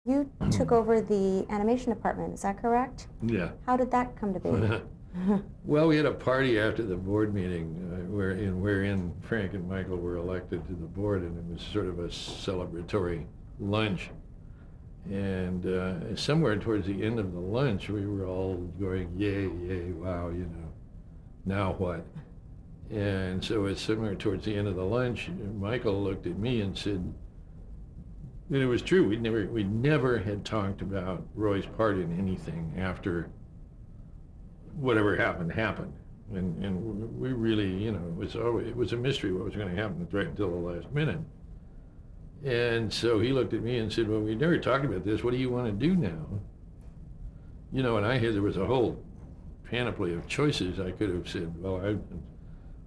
You took over the animation department, is that correct? Yeah. How did that come to be? Well, we had a party after the board meeting wherein Frank and Michael were elected to the board, and it was sort of a celebratory lunch. And somewhere towards the end of the lunch, we were all going, yay, yay, wow, now what? And so it's somewhere towards the end of the lunch, Michael looked at me and said, and it was true, we never had talked about Roy's part in anything after whatever happened. And we really, it was a mystery what was going to happen right until the last minute. And so he looked at me and said, well, we never talked about this. What do you want to do now? And I heard there was a whole panoply of choices. I could have said, well,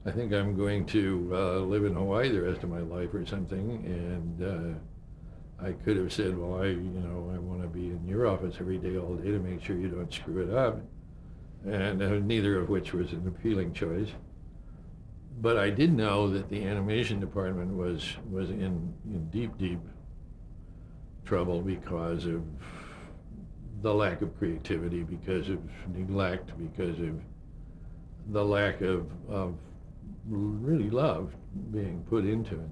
I think I'm going to live in Hawaii the rest of my life or something. And I could have said, well, I want to be in your office every day, all day to make sure you don't screw it up. And neither of which was an appealing choice. But I did know that the animation department was in deep, deep trouble because of the lack of creativity, because of neglect, because of the lack of really love being put into it.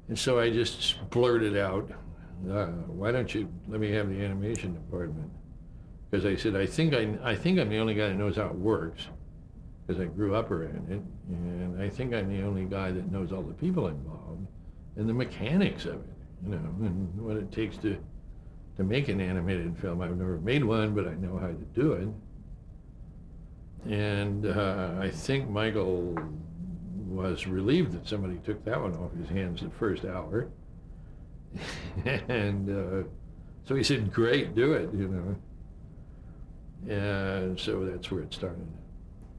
And so I just blurted out, why don't you let me have the animation department? Because I said, I think I'm the only guy that knows how it works, because I grew up around it, and I think I'm the only guy that knows all the people involved and the mechanics of it, and what it takes to make an animated film. I've never made one, but I know how to do it. And I think Michael was relieved that somebody took that one off his hands the first hour. And so he said, great, do it, And so that's where it started.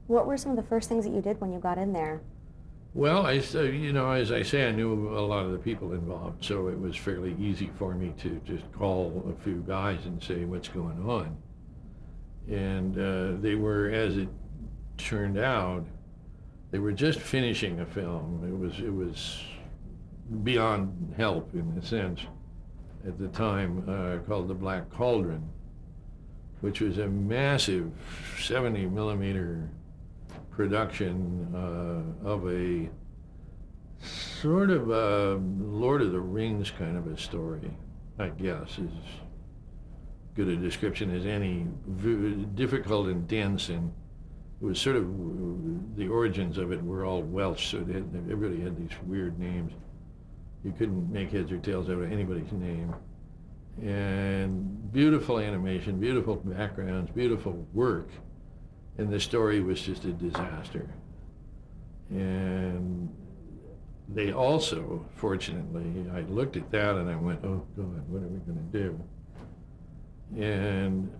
What were some of the first things that you did when you got in there? Well, as I say, I knew a lot of the people involved, so it was fairly easy for me to just call a few guys and say, what's going on? And they were, as it turned out, they were just finishing a film. It was beyond help, in a sense, at the time, called The Black Cauldron, which was a massive 70 millimeter production of a sort of a Lord of the Rings kind of a story, I guess, is good a description as any. Difficult and dense, and it was sort of, the origins of it were all Welsh, so everybody had these weird names. You couldn't make heads or tails out of anybody's name. And beautiful animation, beautiful backgrounds, beautiful work. And the story was just a disaster. And they also, fortunately, I looked at that and I went, oh God, what are we going to do? And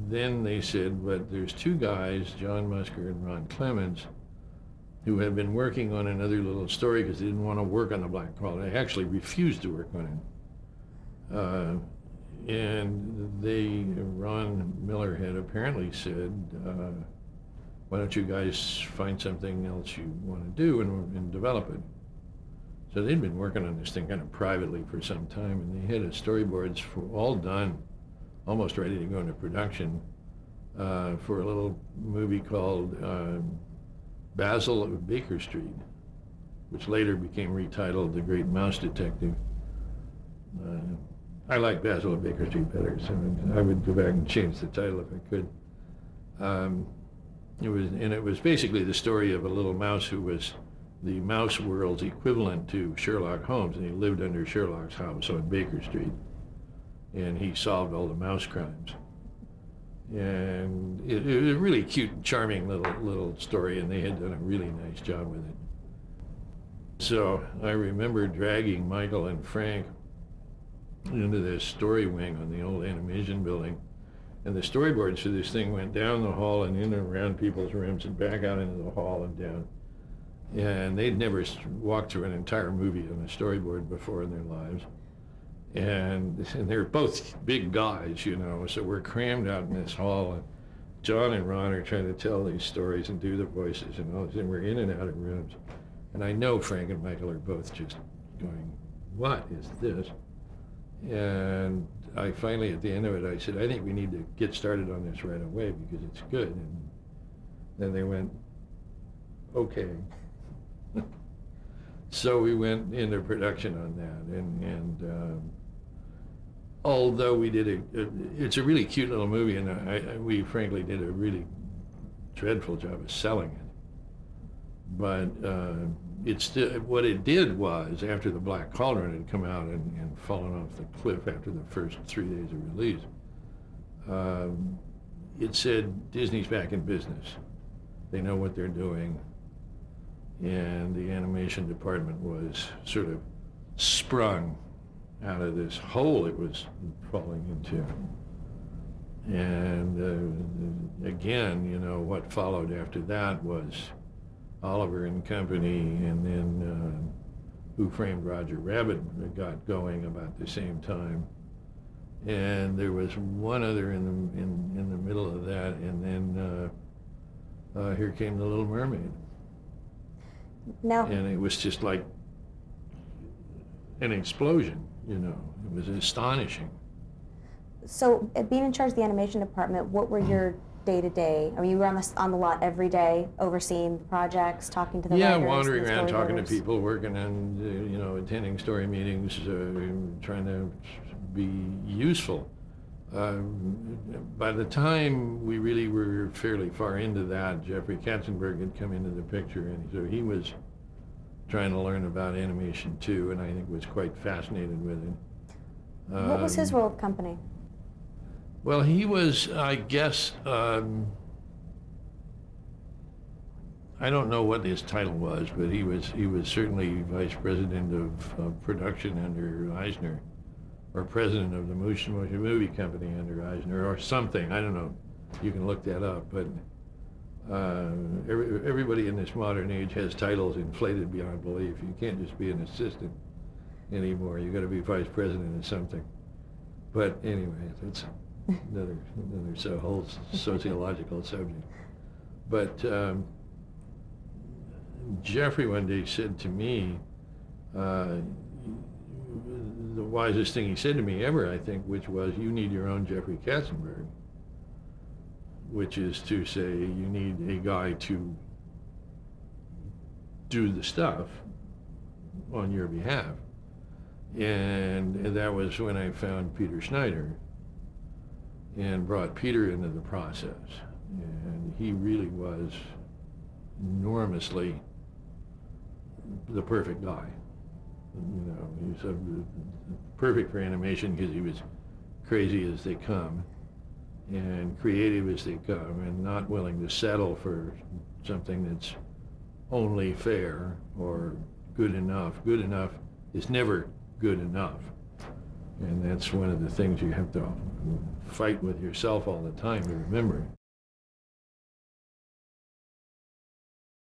then they said, but there's two guys, John Musker and Ron Clements, who had been working on another little story because they didn't want to work on the Black Cauldron. They actually refused to work on it. And Ron Miller had apparently said, why don't you guys find something else you want to do and develop it? So they'd been working on this thing kind of privately for some time, and they had storyboards all done, almost ready to go into production, for a little movie called Basil of Baker Street, which later became retitled The Great Mouse Detective. I like Basil of Baker Street better, so I would go back and change the title if I could. It was basically the story of a little mouse who was the mouse world's equivalent to Sherlock Holmes, and he lived under Sherlock's house on Baker Street, and he solved all the mouse crimes. And it was a really cute and charming little story, and they had done a really nice job with it. So I remember dragging Michael and Frank into this story wing on the old animation building, and the storyboards for this thing went down the hall and in and around people's rooms and back out into the hall and down. And they'd never walked through an entire movie on a storyboard before in their lives. And they're both big guys, so we're crammed out in this hall, and John and Ron are trying to tell these stories and do the voices and all this, and we're in and out of rooms. And I know Frank and Michael are both just going, what is this? And I finally, at the end of it, I said, I think we need to get started on this right away because it's good. And then they went, okay. So we went into production on that. And although we did it's a really cute little movie, and we frankly did a really dreadful job of selling it. But it's still, what it did was, after the Black Cauldron had come out and fallen off the cliff after the first 3 days of release, it said Disney's back in business. They know what they're doing, and the animation department was sort of sprung out of this hole it was falling into. And again, you know, what followed after that was Oliver and Company, and then Who Framed Roger Rabbit got going about the same time. And there was one other in the middle of that, and then here came The Little Mermaid. Now, And it was just like an explosion, you know. It was astonishing. so being in charge of the animation department, what were your day-to-day? I mean, you were on the lot every day, overseeing the projects, talking to the Yeah, writers, wandering the around, talking to storyboarders. people, working on, you know, attending story meetings, trying to be useful. By the time we really were fairly far into that, Jeffrey Katzenberg had come into the picture, and so he was trying to learn about animation too, and I think was quite fascinated with it. What was his role at the company? Well, he was, I guess, I don't know what his title was, but he was certainly vice president of production under Eisner, or president of the Motion Movie Company under Eisner, or something. I don't know. You can look that up. But everybody in this modern age has titles inflated beyond belief. You can't just be an assistant anymore. You got to be vice president of something. But anyway, that's another whole sociological subject. But Jeffrey one day said to me, the wisest thing he said to me ever, I think, which was, you need your own Jeffrey Katzenberg, which is to say, you need a guy to do the stuff on your behalf. And that was when I found Peter Schneider and brought Peter into the process. And he really was enormously the perfect guy. You know, he was perfect for animation because he was crazy as they come and creative as they come, and not willing to settle for something that's only fair or good enough. Good enough is never good enough. And that's one of the things you have to fight with yourself all the time to remember.